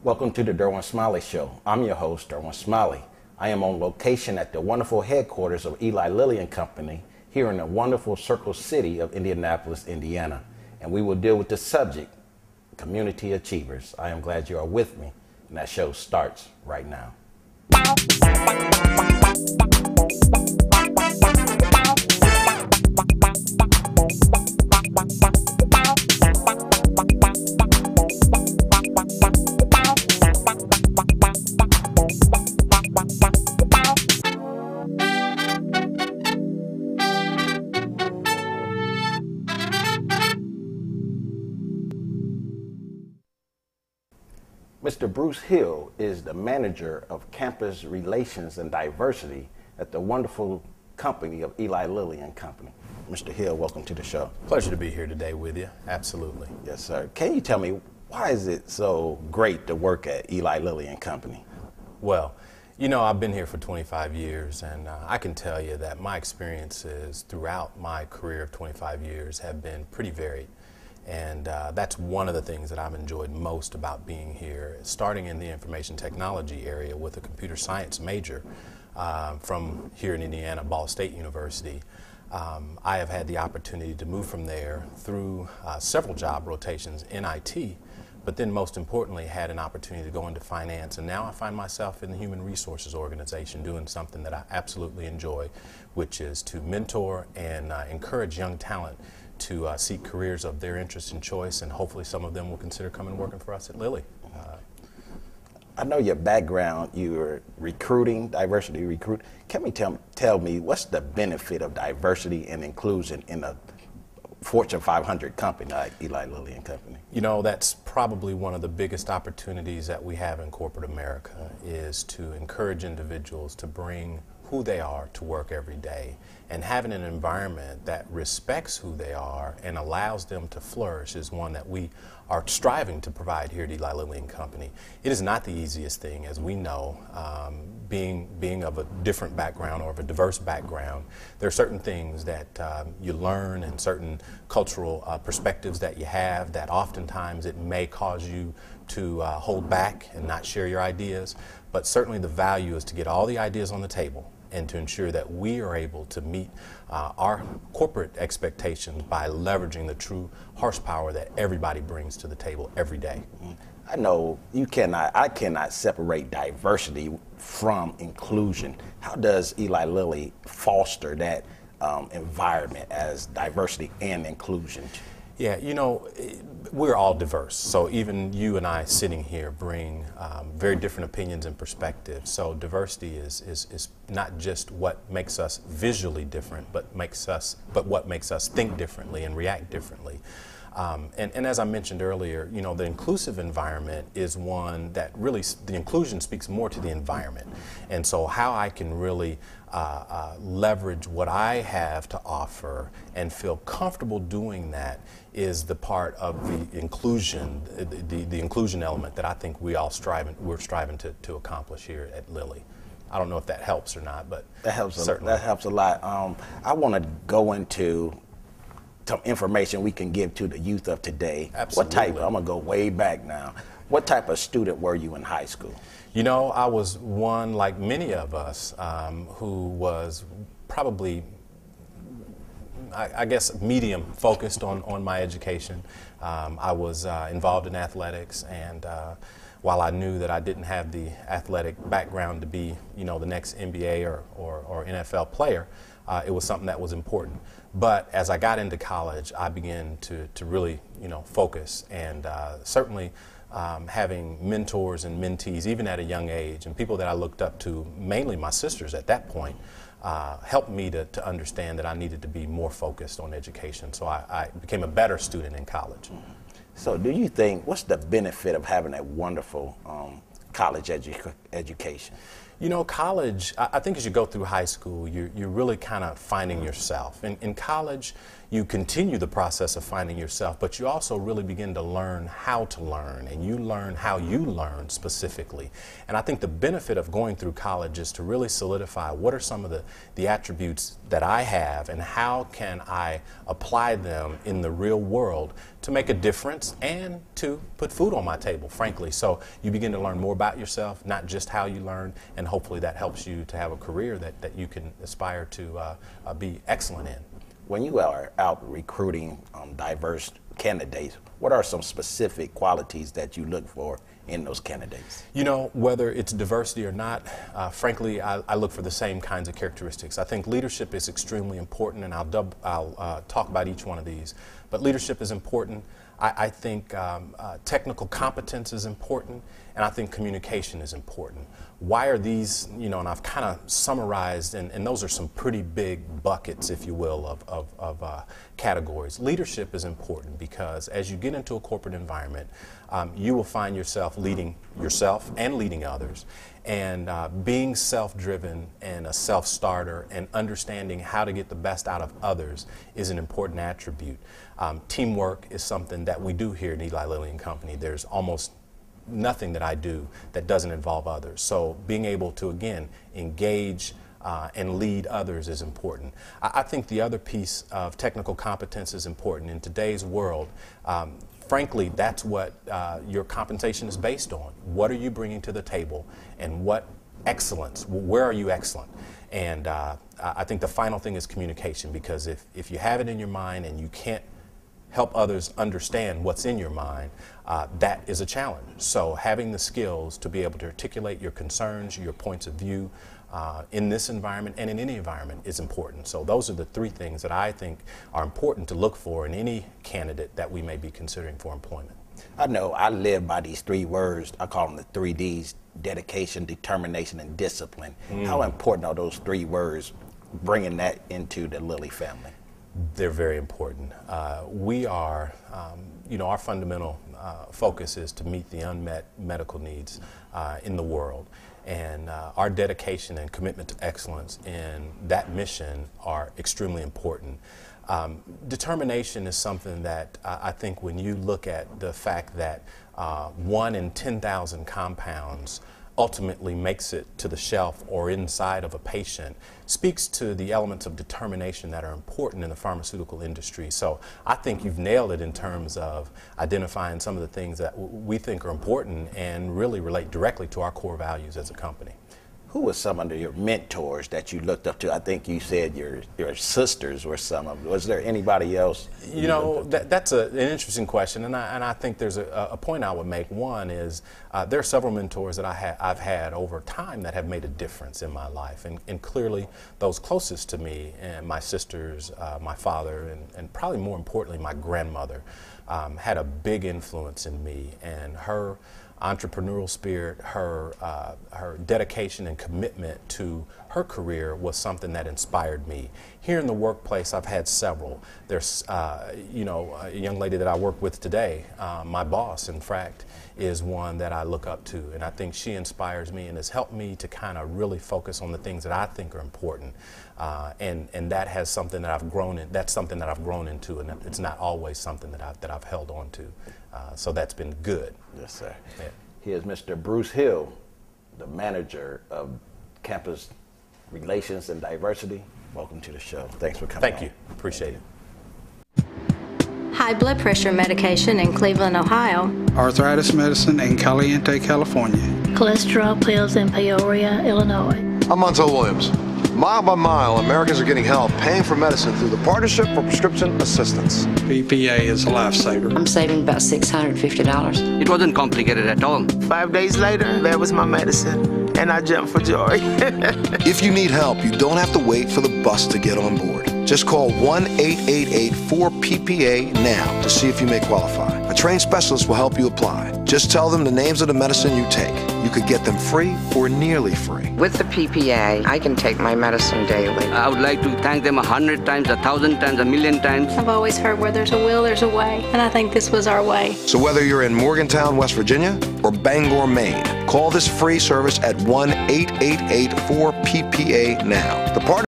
Welcome to the Derwin Smiley Show. I'm your host, Derwin Smiley. I am on location at the wonderful headquarters of Eli Lilly and Company here in the wonderful Circle City of Indianapolis, Indiana. And we will deal with the subject, community achievers. I am glad you are with me, and that show starts right now. Mr. Bruce Hill is the manager of campus relations and diversity at the wonderful company of Eli Lilly and Company. Mr. Hill, welcome to the show. Pleasure to be here today with you. Absolutely. Yes, sir. Can you tell me, why is it so great to work at Eli Lilly and Company? Well, you know, I've been here for 25 years, and I can tell you that my experiences throughout my career of 25 years have been pretty varied. And that's one of the things that I've enjoyed most about being here, starting in the information technology area with a computer science major from here in Indiana, Ball State University. I have had the opportunity to move from there through several job rotations in IT, but then most importantly had an opportunity to go into finance, and now I find myself in the human resources organization doing something that I absolutely enjoy, which is to mentor and encourage young talent to seek careers of their interest and choice, and hopefully some of them will consider coming and working for us at Lilly. I know your background, you're recruiting, diversity recruit. Can you tell me what's the benefit of diversity and inclusion in a Fortune 500 company like Eli Lilly and Company? You know, that's probably one of the biggest opportunities that we have in corporate America, is to encourage individuals to bring who they are to work every day, and having an environment that respects who they are and allows them to flourish is one that we are striving to provide here at Eli Lilly and Company. It is not the easiest thing, as we know, being of a different background or of a diverse background. There are certain things that you learn and certain cultural perspectives that you have that oftentimes it may cause you to hold back and not share your ideas, but certainly the value is to get all the ideas on the table and to ensure that we are able to meet our corporate expectations by leveraging the true horsepower that everybody brings to the table every day. I know I cannot separate diversity from inclusion. How does Eli Lilly foster that environment as diversity and inclusion? Yeah, you know, we're all diverse. So even you and I sitting here bring very different opinions and perspectives. So diversity is not just what makes us visually different, but what makes us think differently and react differently. And as I mentioned earlier, you know, the inclusive environment is one that really, the inclusion speaks more to the environment. And so how I can really leverage what I have to offer and feel comfortable doing that is the part of the inclusion, the inclusion element that I think we're striving to accomplish here at Lilly. I don't know if that helps or not, but that helps. Certainly. That helps a lot. I want to go into some information we can give to the youth of today. Absolutely. I'm gonna go way back now. What type of student were you in high school? You know, I was one, like many of us, who was probably, I guess, medium focused on my education. I was involved in athletics, and while I knew that I didn't have the athletic background to be, you know, the next NBA or NFL player, it was something that was important. But as I got into college, I began to really, you know, focus, and certainly having mentors and mentees, even at a young age, and people that I looked up to, mainly my sisters at that point, helped me to understand that I needed to be more focused on education. So I became a better student in college. So do you think, what's the benefit of having a wonderful college education? You know, college, I think as you go through high school, you're really kind of finding yourself. In college, you continue the process of finding yourself, but you also really begin to learn how to learn, and you learn how you learn specifically. And I think the benefit of going through college is to really solidify what are some of the attributes that I have and how can I apply them in the real world to make a difference and to put food on my table, frankly. So you begin to learn more about yourself, not just how you learn, and hopefully that helps you to have a career that you can aspire to be excellent in. When you are out recruiting diverse candidates, what are some specific qualities that you look for in those candidates? You know, whether it's diversity or not, frankly, I look for the same kinds of characteristics. I think leadership is extremely important, and I'll talk about each one of these. But leadership is important. I think technical competence is important, and I think communication is important. Why are these, you know, and I've kind of summarized, and those are some pretty big buckets, if you will, of categories. Leadership is important because as you get into a corporate environment, you will find yourself leading yourself and leading others. And being self-driven and a self-starter and understanding how to get the best out of others is an important attribute. Teamwork is something that we do here at Eli Lilly and Company. There's almost nothing that I do that doesn't involve others. So being able to, again, engage and lead others is important. I think the other piece of technical competence is important. In today's world, frankly, that's what your compensation is based on. What are you bringing to the table, and what excellence? Where are you excellent? And I think the final thing is communication, because if you have it in your mind and you can't help others understand what's in your mind, that is a challenge. So having the skills to be able to articulate your concerns, your points of view in this environment and in any environment is important. So those are the three things that I think are important to look for in any candidate that we may be considering for employment. I know I live by these three words. I call them the 3 Ds: dedication, determination, and discipline. How important are those three words, bringing that into the Lilly family? They're very important. We are, you know, our fundamental focus is to meet the unmet medical needs in the world. And our dedication and commitment to excellence in that mission are extremely important. Determination is something that I think when you look at the fact that 1 in 10,000 compounds ultimately makes it to the shelf or inside of a patient speaks to the elements of determination that are important in the pharmaceutical industry. So I think you've nailed it in terms of identifying some of the things that we think are important and really relate directly to our core values as a company. Who were some of your mentors that you looked up to? I think you said your sisters were some of them. Was there anybody else? You know, that's an interesting question, and I think there's a point I would make. One is there are several mentors that I've had over time that have made a difference in my life, and clearly those closest to me, and my sisters, my father, and probably more importantly my grandmother, had a big influence in me, and her entrepreneurial spirit, her dedication and commitment to her career was something that inspired me. Here in the workplace, I've had several. There's, you know, a young lady that I work with today, my boss, in fact, is one that I look up to, and I think she inspires me and has helped me to kind of really focus on the things that I think are important. And that has something that I've grown in. That's something that I've grown into, and it's not always something that I've held on to. So that's been good. Yes, sir. Yeah. Here's Mr. Bruce Hill, the manager of Campus Relations and Diversity. Welcome to the show. Thanks for coming. Thank you. Appreciate it. High blood pressure medication in Cleveland, Ohio. Arthritis medicine in Caliente, California. Cholesterol pills in Peoria, Illinois. I'm Montel Williams. Mile by mile, Americans are getting help paying for medicine through the Partnership for Prescription Assistance. PPA is a lifesaver. I'm saving about $650. It wasn't complicated at all. 5 days later, that was my medicine, and I jumped for joy. If you need help, you don't have to wait for the bus to get on board. Just call 1-888-4PPA now to see if you may qualify. A trained specialist will help you apply. Just tell them the names of the medicine you take. You could get them free or nearly free. With the PPA, I can take my medicine daily. I would like to thank them 100 times, 1,000 times, 1,000,000 times. I've always heard where there's a will, there's a way, and I think this was our way. So whether you're in Morgantown, West Virginia, or Bangor, Maine, call this free service at 1-888-4PPA now. The Part